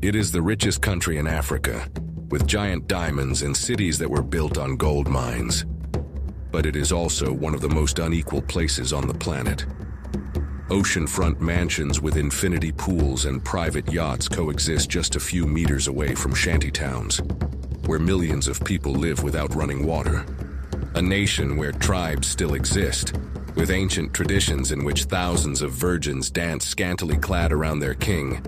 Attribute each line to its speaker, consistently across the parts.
Speaker 1: It is the richest country in Africa, with giant diamonds and cities that were built on gold mines. But it is also one of the most unequal places on the planet. Oceanfront mansions with infinity pools and private yachts coexist just a few meters away from shantytowns, where millions of people live without running water. A nation where tribes still exist, with ancient traditions in which thousands of virgins dance scantily clad around their king.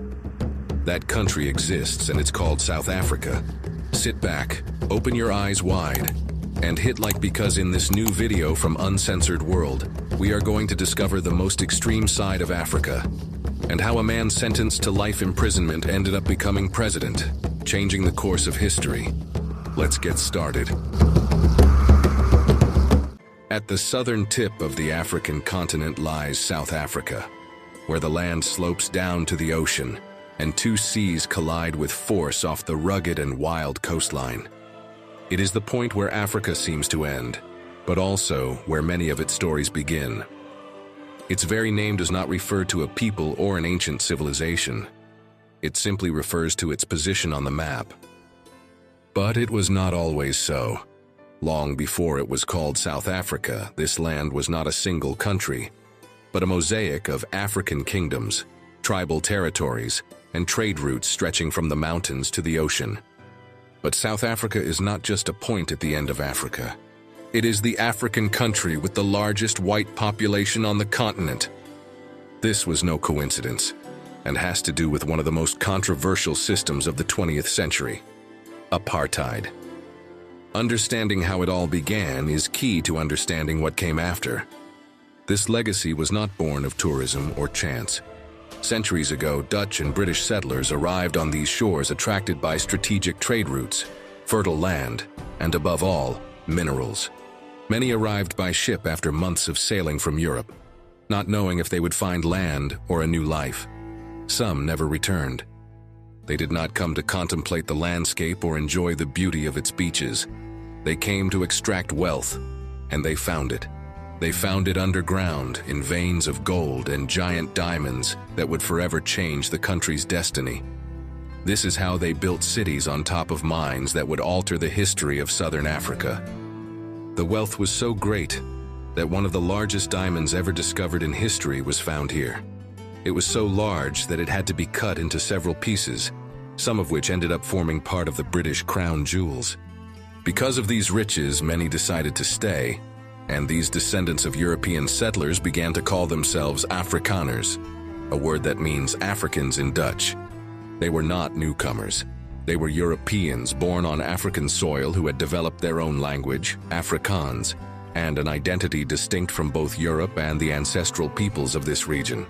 Speaker 1: That country exists, and it's called South Africa. Sit back, open your eyes wide, and hit like, because in this new video from Uncensored World, we are going to discover the most extreme side of Africa, and how a man sentenced to life imprisonment ended up becoming president, changing the course of history. Let's get started. At the southern tip of the African continent lies South Africa, where the land slopes down to the ocean, and two seas collide with force off the rugged and wild coastline. It is the point where Africa seems to end, but also where many of its stories begin. Its very name does not refer to a people or an ancient civilization. It simply refers to its position on the map. But it was not always so. Long before it was called South Africa, this land was not a single country, but a mosaic of African kingdoms, tribal territories, and trade routes stretching from the mountains to the ocean. But South Africa is not just a point at the end of Africa. It is the African country with the largest white population on the continent. This was no coincidence, and has to do with one of the most controversial systems of the 20th century: apartheid. Understanding how it all began is key to understanding what came after. This legacy was not born of tourism or chance. Centuries ago, Dutch and British settlers arrived on these shores attracted by strategic trade routes, fertile land, and above all, minerals. Many arrived by ship after months of sailing from Europe, not knowing if they would find land or a new life. Some never returned. They did not come to contemplate the landscape or enjoy the beauty of its beaches. They came to extract wealth, and they found it. They found it underground in veins of gold and giant diamonds that would forever change the country's destiny. This is how they built cities on top of mines that would alter the history of southern Africa. The wealth was so great that one of the largest diamonds ever discovered in history was found here. It was so large that it had to be cut into several pieces, some of which ended up forming part of the British crown jewels. Because of these riches, many decided to stay, and these descendants of European settlers began to call themselves Afrikaners, a word that means Africans in Dutch. They were not newcomers. They were Europeans born on African soil who had developed their own language, Afrikaans, and an identity distinct from both Europe and the ancestral peoples of this region.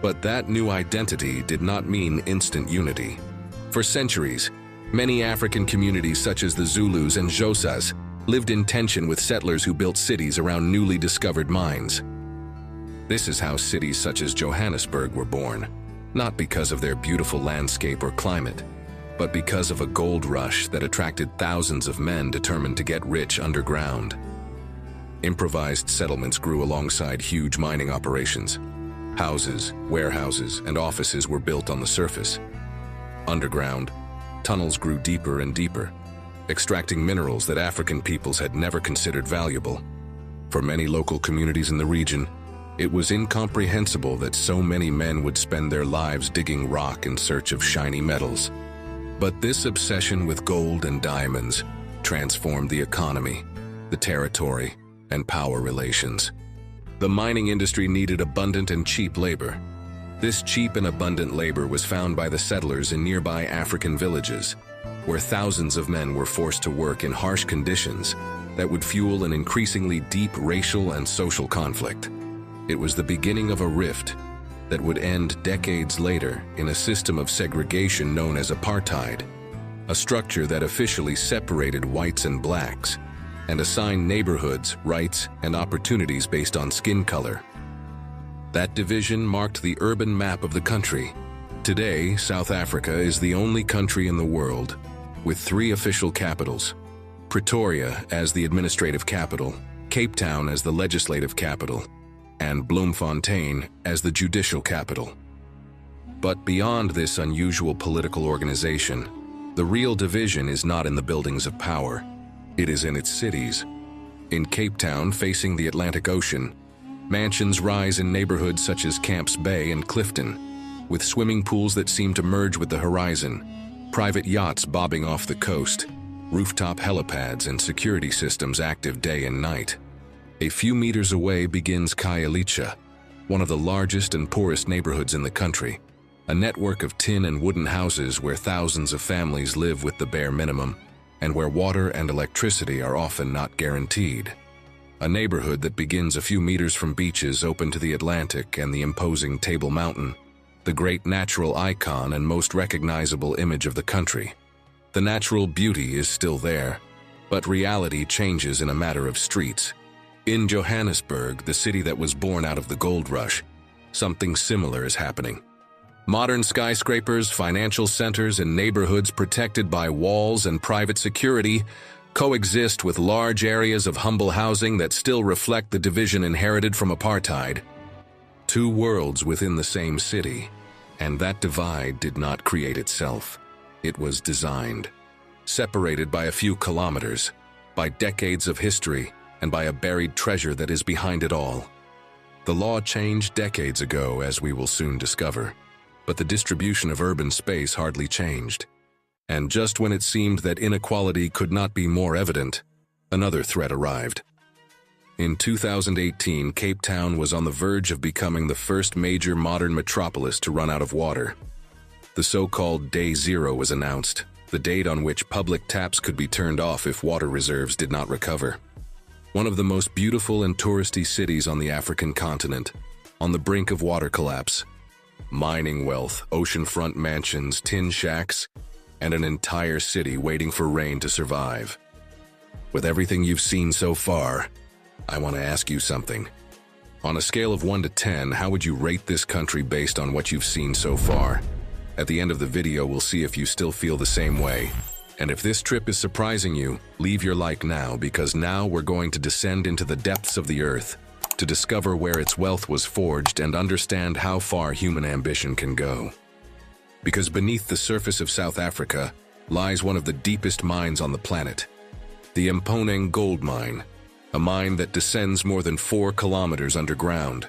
Speaker 1: But that new identity did not mean instant unity. For centuries, many African communities such as the Zulus and Xhosas lived in tension with settlers who built cities around newly discovered mines. This is how cities such as Johannesburg were born, not because of their beautiful landscape or climate, but because of a gold rush that attracted thousands of men determined to get rich underground. Improvised settlements grew alongside huge mining operations. Houses, warehouses, and offices were built on the surface. Underground, tunnels grew deeper and deeper, extracting minerals that African peoples had never considered valuable. For many local communities in the region, it was incomprehensible that so many men would spend their lives digging rock in search of shiny metals. But this obsession with gold and diamonds transformed the economy, the territory, and power relations. The mining industry needed abundant and cheap labor. This cheap and abundant labor was found by the settlers in nearby African villages, where thousands of men were forced to work in harsh conditions that would fuel an increasingly deep racial and social conflict. It was the beginning of a rift that would end decades later in a system of segregation known as apartheid, a structure that officially separated whites and blacks and assigned neighborhoods, rights, and opportunities based on skin color. That division marked the urban map of the country. Today, South Africa is the only country in the world with 3 official capitals: Pretoria as the administrative capital, Cape Town as the legislative capital, and Bloemfontein as the judicial capital. But beyond this unusual political organization, the real division is not in the buildings of power. It is in its cities. In Cape Town, facing the Atlantic Ocean, mansions rise in neighborhoods such as Camps Bay and Clifton, with swimming pools that seem to merge with the horizon, private yachts bobbing off the coast, rooftop helipads and security systems active day and night. A few meters away begins Khayelitsha, one of the largest and poorest neighborhoods in the country, a network of tin and wooden houses where thousands of families live with the bare minimum, and where water and electricity are often not guaranteed. A neighborhood that begins a few meters from beaches open to the Atlantic and the imposing Table Mountain, the great natural icon and most recognizable image of the country. The natural beauty is still there, but reality changes in a matter of streets. In Johannesburg, the city that was born out of the gold rush, something similar is happening. Modern skyscrapers, financial centers, and neighborhoods protected by walls and private security coexist with large areas of humble housing that still reflect the division inherited from apartheid. Two worlds within the same city, and that divide did not create itself. It was designed, separated by a few kilometers, by decades of history, and by a buried treasure that is behind it all. The law changed decades ago, as we will soon discover, but the distribution of urban space hardly changed. And just when it seemed that inequality could not be more evident, another threat arrived. In 2018, Cape Town was on the verge of becoming the first major modern metropolis to run out of water. The so-called Day Zero was announced, the date on which public taps could be turned off if water reserves did not recover. One of the most beautiful and touristy cities on the African continent, on the brink of water collapse. Mining wealth, oceanfront mansions, tin shacks, and an entire city waiting for rain to survive. With everything you've seen so far, I want to ask you something. On a scale of 1 to 10, how would you rate this country based on what you've seen so far? At the end of the video, we'll see if you still feel the same way. And if this trip is surprising you, leave your like now, because now we're going to descend into the depths of the earth to discover where its wealth was forged and understand how far human ambition can go. Because beneath the surface of South Africa lies one of the deepest mines on the planet, the Mponeng gold mine, a mine that descends more than 4 kilometers underground,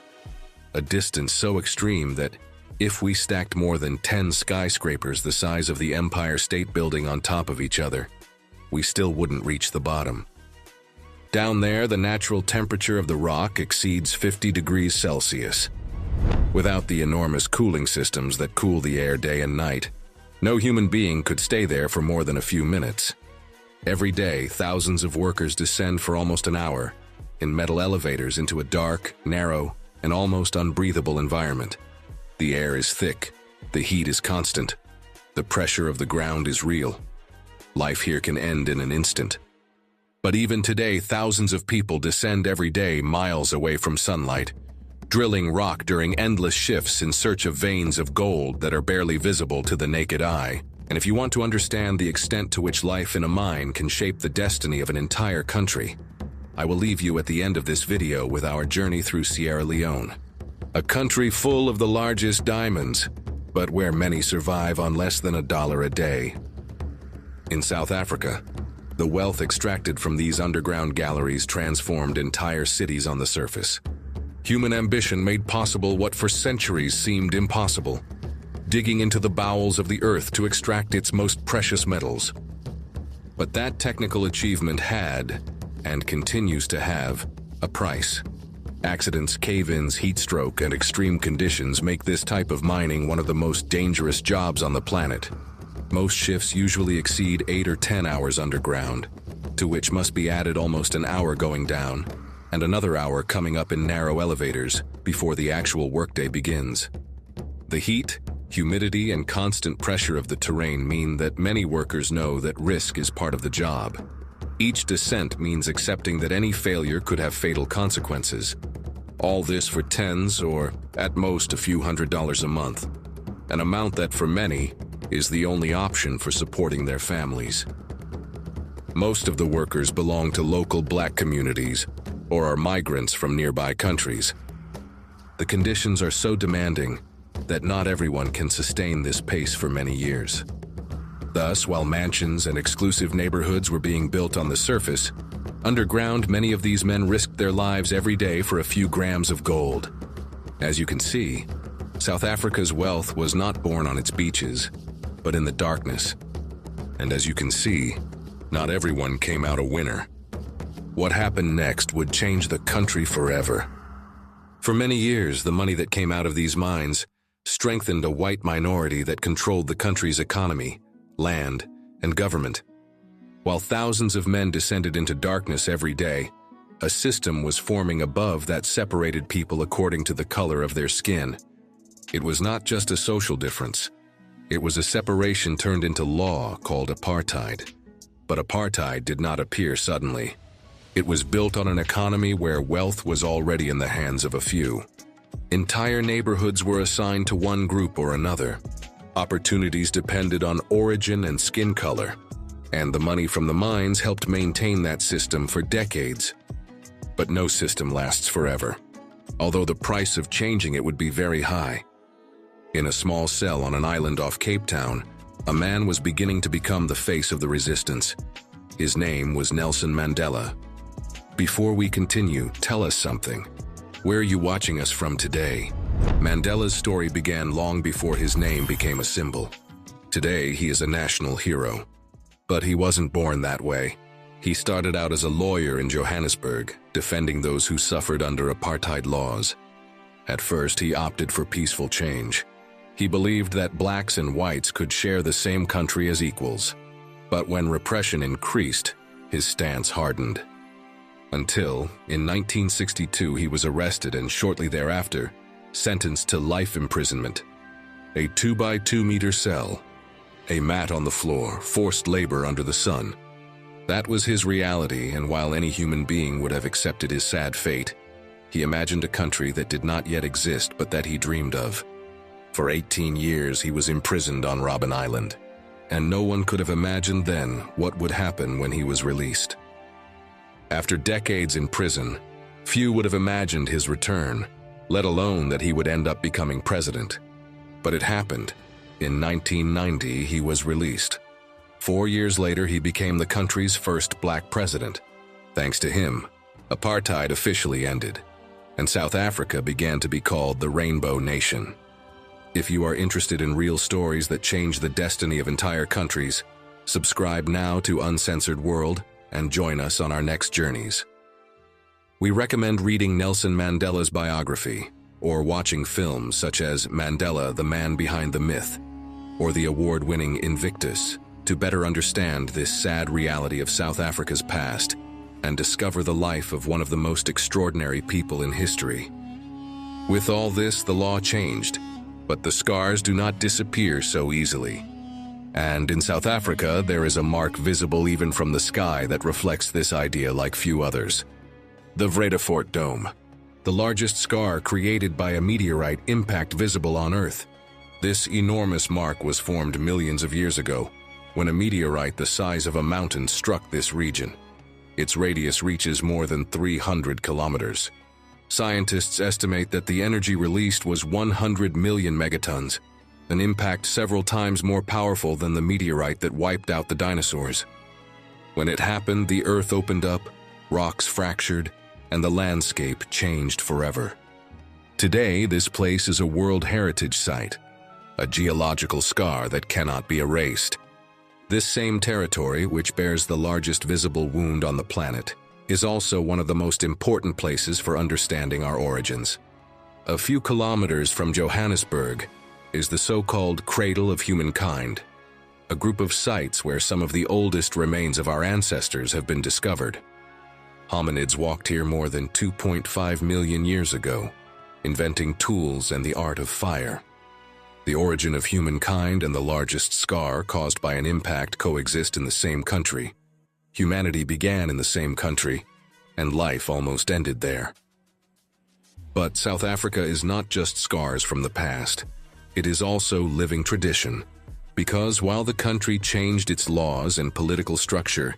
Speaker 1: a distance so extreme that if we stacked more than 10 skyscrapers the size of the Empire State Building on top of each other, we still wouldn't reach the bottom. Down there, the natural temperature of the rock exceeds 50 degrees Celsius. Without the enormous cooling systems that cool the air day and night, no human being could stay there for more than a few minutes. Every day, thousands of workers descend for almost an hour in metal elevators into a dark, narrow, and almost unbreathable environment. The air is thick, the heat is constant, the pressure of the ground is real. Life here can end in an instant. But even today, thousands of people descend every day miles away from sunlight, drilling rock during endless shifts in search of veins of gold that are barely visible to the naked eye. And if you want to understand the extent to which life in a mine can shape the destiny of an entire country, I will leave you at the end of this video with our journey through Sierra Leone. A country full of the largest diamonds, but where many survive on less than $1 a day. In South Africa, the wealth extracted from these underground galleries transformed entire cities on the surface. Human ambition made possible what for centuries seemed impossible, digging into the bowels of the earth to extract its most precious metals. But that technical achievement had, and continues to have, a price. Accidents, cave-ins, heat stroke, and extreme conditions make this type of mining one of the most dangerous jobs on the planet. Most shifts usually exceed 8 or 10 hours underground, to which must be added almost an hour going down, and another hour coming up in narrow elevators before the actual workday begins. The heat, humidity, and constant pressure of the terrain mean that many workers know that risk is part of the job. Each descent means accepting that any failure could have fatal consequences. All this for tens or, at most, a few $100s a month. An amount that, for many, is the only option for supporting their families. Most of the workers belong to local black communities or are migrants from nearby countries. The conditions are so demanding that not everyone can sustain this pace for many years. Thus, while mansions and exclusive neighborhoods were being built on the surface, underground many of these men risked their lives every day for a few grams of gold. As you can see, South Africa's wealth was not born on its beaches, but in the darkness. And as you can see, not everyone came out a winner. What happened next would change the country forever. For many years, the money that came out of these mines strengthened a white minority that controlled the country's economy, land, and government. While thousands of men descended into darkness every day, a system was forming above that separated people according to the color of their skin. It was not just a social difference. It was a separation turned into law called apartheid. But apartheid did not appear suddenly. It was built on an economy where wealth was already in the hands of a few. Entire neighborhoods were assigned to one group or another. Opportunities depended on origin and skin color, and the money from the mines helped maintain that system for decades. But no system lasts forever, although the price of changing it would be very high. In a small cell on an island off Cape Town, a man was beginning to become the face of the resistance. His name was Nelson Mandela. Before we continue, tell us something. Where are you watching us from today? Mandela's story began long before his name became a symbol. Today, he is a national hero. But he wasn't born that way. He started out as a lawyer in Johannesburg, defending those who suffered under apartheid laws. At first, he opted for peaceful change. He believed that blacks and whites could share the same country as equals. But when repression increased, his stance hardened. Until, in 1962, he was arrested and shortly thereafter, sentenced to life imprisonment. A 2-by-2-meter cell, a mat on the floor, forced labor under the sun. That was his reality, and while any human being would have accepted his sad fate, he imagined a country that did not yet exist but that he dreamed of. For 18 years he was imprisoned on Robben Island, and no one could have imagined then what would happen when he was released. After decades in prison, few would have imagined his return, let alone that he would end up becoming president. But it happened. In 1990, he was released. 4 years later, he became the country's first black president. Thanks to him, apartheid officially ended, and South Africa began to be called the Rainbow Nation. If you are interested in real stories that change the destiny of entire countries, subscribe now to Uncensored World and join us on our next journeys. We recommend reading Nelson Mandela's biography, or watching films such as Mandela, the Man Behind the Myth, or the award-winning Invictus, to better understand this sad reality of South Africa's past and discover the life of one of the most extraordinary people in history. With all this, the law changed, but the scars do not disappear so easily. And in South Africa, there is a mark visible even from the sky that reflects this idea like few others. The Vredefort Dome, the largest scar created by a meteorite impact visible on Earth. This enormous mark was formed millions of years ago, when a meteorite the size of a mountain struck this region. Its radius reaches more than 300 kilometers. Scientists estimate that the energy released was 100 million megatons, an impact several times more powerful than the meteorite that wiped out the dinosaurs. When it happened, the Earth opened up, rocks fractured, and the landscape changed forever. Today, this place is a World Heritage Site, a geological scar that cannot be erased. This same territory, which bears the largest visible wound on the planet, is also one of the most important places for understanding our origins. A few kilometers from Johannesburg is the so-called Cradle of Humankind, a group of sites where some of the oldest remains of our ancestors have been discovered. Hominids walked here more than 2.5 million years ago, inventing tools and the art of fire. The origin of humankind and the largest scar caused by an impact coexist in the same country. Humanity began in the same country, and life almost ended there. But South Africa is not just scars from the past. It is also living tradition, because while the country changed its laws and political structure,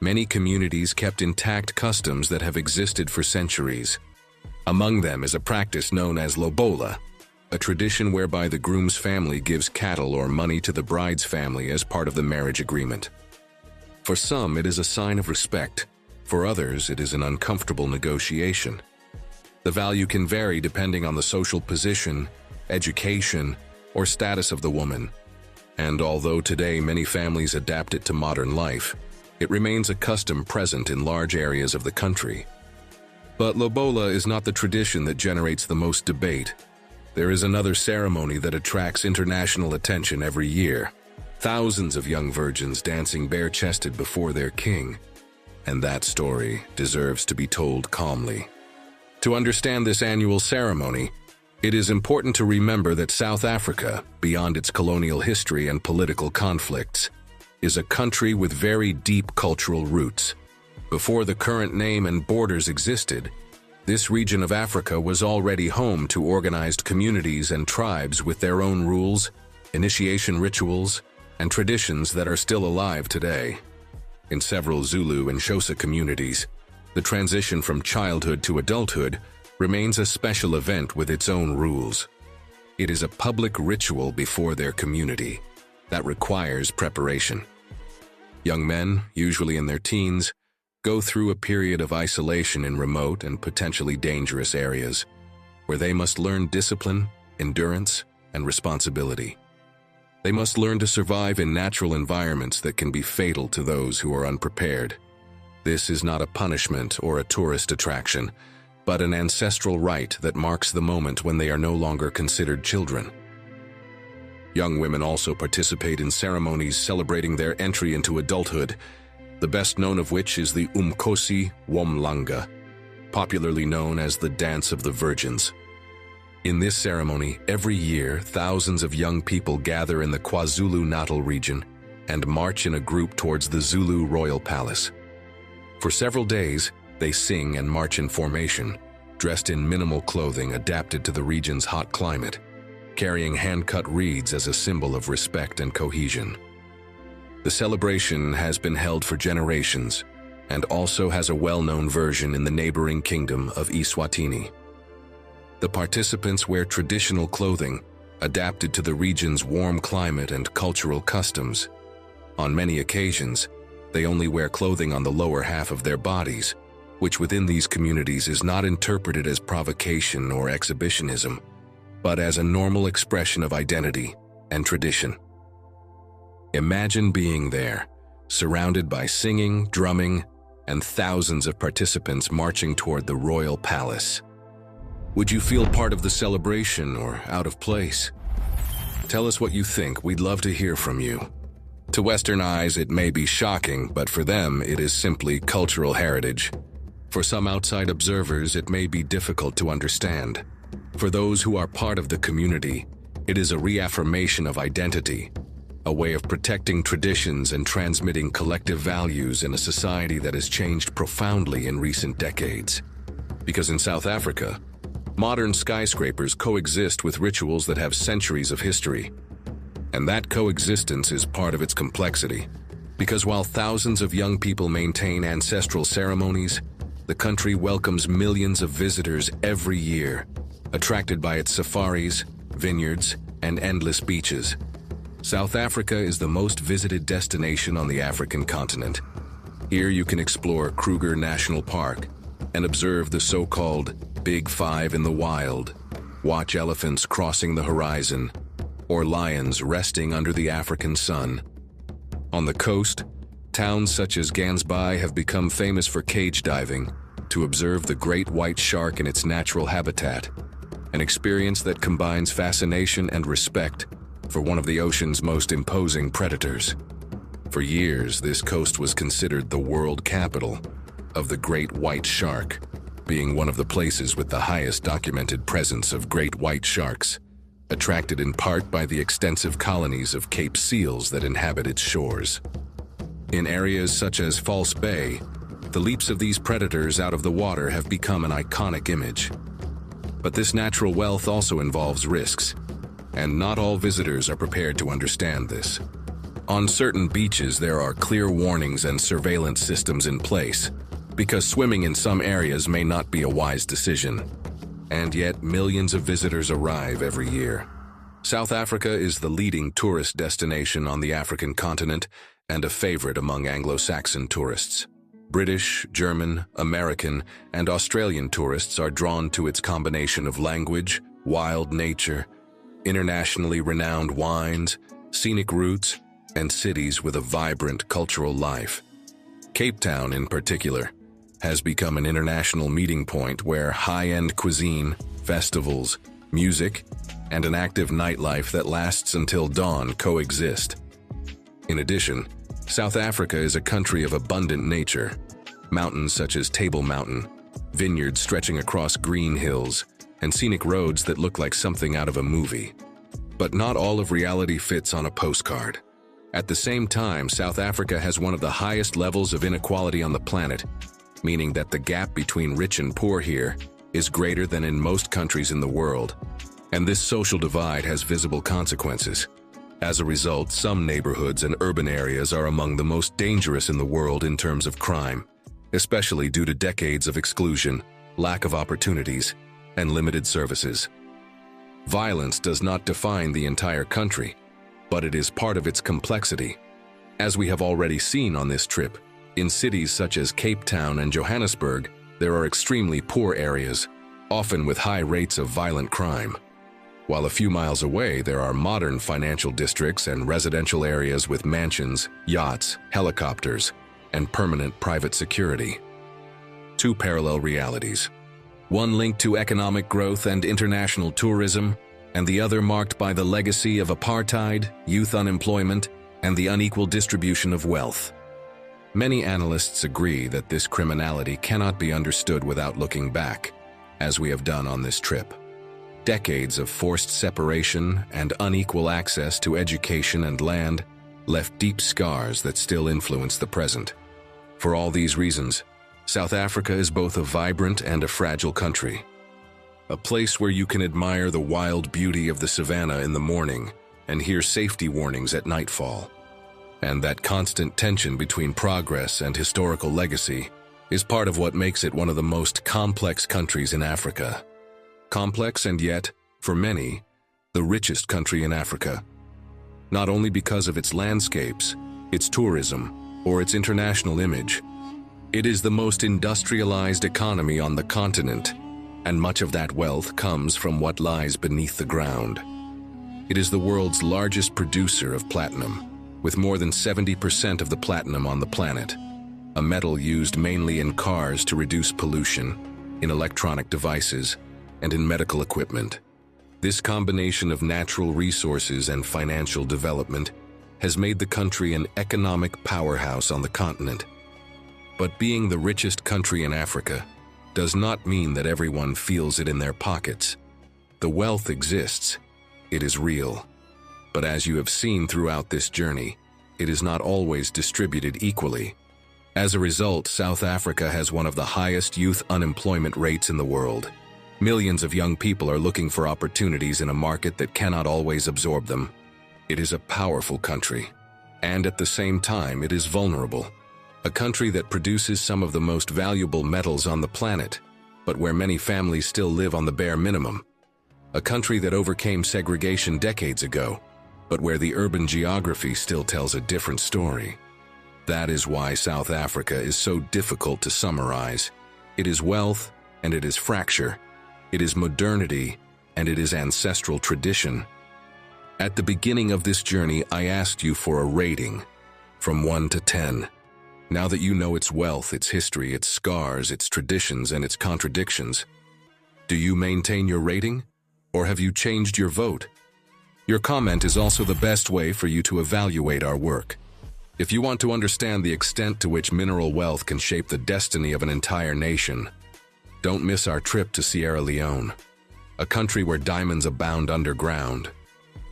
Speaker 1: many communities kept intact customs that have existed for centuries. Among them is a practice known as lobola, a tradition whereby the groom's family gives cattle or money to the bride's family as part of the marriage agreement. For some, it is a sign of respect. For others, it is an uncomfortable negotiation. The value can vary depending on the social position, education, or status of the woman. And although today many families adapt it to modern life, it remains a custom present in large areas of the country. But lobola is not the tradition that generates the most debate. There is another ceremony that attracts international attention every year. Thousands of young virgins dancing bare-chested before their king. And that story deserves to be told calmly. To understand this annual ceremony, it is important to remember that South Africa, beyond its colonial history and political conflicts, is a country with very deep cultural roots. Before the current name and borders existed, this region of Africa was already home to organized communities and tribes with their own rules, initiation rituals, and traditions that are still alive today. In several Zulu and Xhosa communities, the transition from childhood to adulthood remains a special event with its own rules. It is a public ritual before their community that requires preparation. Young men, usually in their teens, go through a period of isolation in remote and potentially dangerous areas, where they must learn discipline, endurance, and responsibility. They must learn to survive in natural environments that can be fatal to those who are unprepared. This is not a punishment or a tourist attraction, but an ancestral rite that marks the moment when they are no longer considered children. Young women also participate in ceremonies celebrating their entry into adulthood, the best known of which is the Umkhosi Womlanga, popularly known as the Dance of the Virgins. In this ceremony, every year, thousands of young people gather in the KwaZulu-Natal region and march in a group towards the Zulu royal palace. For several days, they sing and march in formation, dressed in minimal clothing adapted to the region's hot climate, carrying hand-cut reeds as a symbol of respect and cohesion. The celebration has been held for generations and also has a well-known version in the neighboring kingdom of Eswatini. The participants wear traditional clothing adapted to the region's warm climate and cultural customs. On many occasions, they only wear clothing on the lower half of their bodies, which within these communities is not interpreted as provocation or exhibitionism, but as a normal expression of identity and tradition. Imagine being there, surrounded by singing, drumming, and thousands of participants marching toward the royal palace. Would you feel part of the celebration or out of place? Tell us what you think. We'd love to hear from you. To Western eyes, it may be shocking, but for them, it is simply cultural heritage. For some outside observers, it may be difficult to understand. For those who are part of the community, it is a reaffirmation of identity, a way of protecting traditions and transmitting collective values in a society that has changed profoundly in recent decades. Because in South Africa, modern skyscrapers coexist with rituals that have centuries of history. And that coexistence is part of its complexity, because while thousands of young people maintain ancestral ceremonies, the country welcomes millions of visitors every year, attracted by its safaris, vineyards, and endless beaches. South Africa is the most visited destination on the African continent. Here you can explore Kruger National Park and observe the so-called Big Five in the wild, watch elephants crossing the horizon, or lions resting under the African sun. On the coast, towns such as Gansbaai have become famous for cage diving to observe the great white shark in its natural habitat, an experience that combines fascination and respect for one of the ocean's most imposing predators. For years, this coast was considered the world capital of the great white shark, being one of the places with the highest documented presence of great white sharks, attracted in part by the extensive colonies of Cape seals that inhabit its shores. In areas such as False Bay, the leaps of these predators out of the water have become an iconic image. But this natural wealth also involves risks, and not all visitors are prepared to understand this. On certain beaches, there are clear warnings and surveillance systems in place, because swimming in some areas may not be a wise decision. and yet millions of visitors arrive every year. South Africa is the leading tourist destination on the African continent and a favorite among Anglo-Saxon tourists. British, German, American, and Australian tourists are drawn to its combination of language, wild nature, internationally renowned wines, scenic routes, and cities with a vibrant cultural life. Cape Town, in particular, has become an international meeting point where high-end cuisine, festivals, music, and an active nightlife that lasts until dawn coexist. In addition, South Africa is a country of abundant nature. Mountains such as Table Mountain, vineyards stretching across green hills, and scenic roads that look like something out of a movie. But not all of reality fits on a postcard. At the same time, South Africa has one of the highest levels of inequality on the planet, meaning that the gap between rich and poor here is greater than in most countries in the world. And this social divide has visible consequences. As a result, some neighborhoods and urban areas are among the most dangerous in the world in terms of crime, especially due to decades of exclusion, lack of opportunities, and limited services. Violence does not define the entire country, but it is part of its complexity. As we have already seen on this trip, in cities such as Cape Town and Johannesburg, there are extremely poor areas, often with high rates of violent crime. While a few miles away, there are modern financial districts and residential areas with mansions, yachts, helicopters, and permanent private security. Two parallel realities. One linked to economic growth and international tourism, and the other marked by the legacy of apartheid, youth unemployment, and the unequal distribution of wealth. Many analysts agree that this criminality cannot be understood without looking back, as we have done on this trip. Decades of forced separation and unequal access to education and land left deep scars that still influence the present. For all these reasons, South Africa is both a vibrant and a fragile country. A place where you can admire the wild beauty of the savannah in the morning and hear safety warnings at nightfall. And that constant tension between progress and historical legacy is part of what makes it one of the most complex countries in Africa. Complex and yet, for many, the richest country in Africa. Not only because of its landscapes, its tourism, or its international image. It is the most industrialized economy on the continent, and much of that wealth comes from what lies beneath the ground. It is the world's largest producer of platinum, with more than 70% of the platinum on the planet, a metal used mainly in cars to reduce pollution, in electronic devices, and in medical equipment. This combination of natural resources and financial development has made the country an economic powerhouse on the continent. But being the richest country in Africa does not mean that everyone feels it in their pockets. The wealth exists, it is real. But as you have seen throughout this journey, it is not always distributed equally. As a result, South Africa has one of the highest youth unemployment rates in the world. Millions of young people are looking for opportunities in a market that cannot always absorb them. It is a powerful country, and at the same time it is vulnerable. A country that produces some of the most valuable metals on the planet, but where many families still live on the bare minimum. A country that overcame segregation decades ago, but where the urban geography still tells a different story. That is why South Africa is so difficult to summarize. It is wealth, and it is fracture. It is modernity, and it is ancestral tradition. At the beginning of this journey, I asked you for a rating, from 1 to 10. Now that you know its wealth, its history, its scars, its traditions, and its contradictions, do you maintain your rating, or have you changed your vote? Your comment is also the best way for you to evaluate our work. If you want to understand the extent to which mineral wealth can shape the destiny of an entire nation, don't miss our trip to Sierra Leone, a country where diamonds abound underground,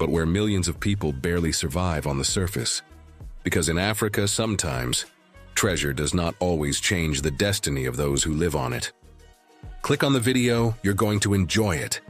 Speaker 1: but where millions of people barely survive on the surface. Because in Africa, sometimes, treasure does not always change the destiny of those who live on it. Click on the video, you're going to enjoy it.